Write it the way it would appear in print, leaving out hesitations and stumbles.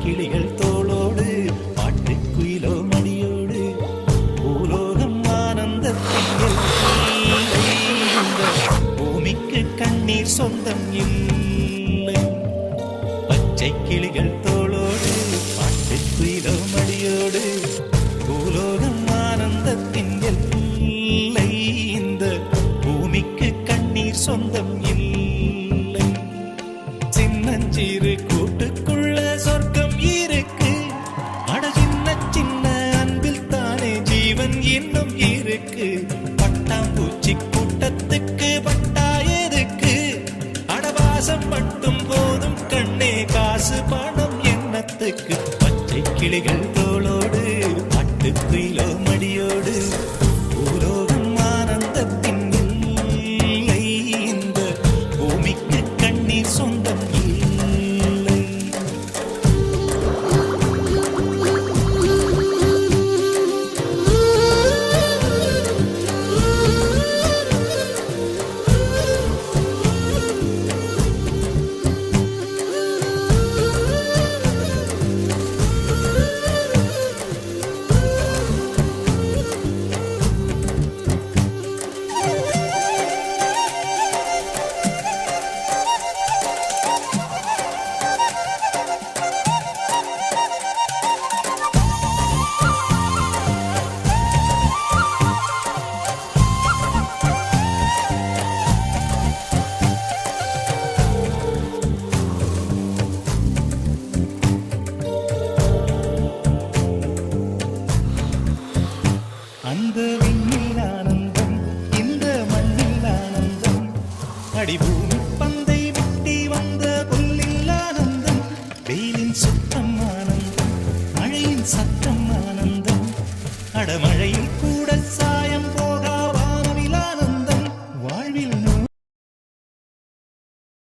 கிளிகள் தோளோடு பாட்டுக்குயிலோ மடியோடு பூலோகம் ஆனந்தத்தில் பூமிக்கு கண்ணீர் சொந்தம் இல்லை. பச்சை கிளிகள் தோளோடு பாட்டுக்குயிலோ மடியோடு பூலோகம் ஆனந்தத்தின் எல்லை. இந்த பூமிக்கு கண்ணீர் சொந்தம் இல்லை. சின்னஞ்சிறு கூட்டுக்குள்ள சொர்க்கம் இருக்கு. அட சின்ன சின்ன அன்பில் தானே ஜீவன் இன்னும் இருக்கு. பட்டாம்பூச்சி கூட்டத்துக்கு பட்டா எதுக்கு? அடவாசம் மட்டும் போதும் கண்ணே, காசு பணம் என்னத்துக்கு? பச்சை கிளிகள்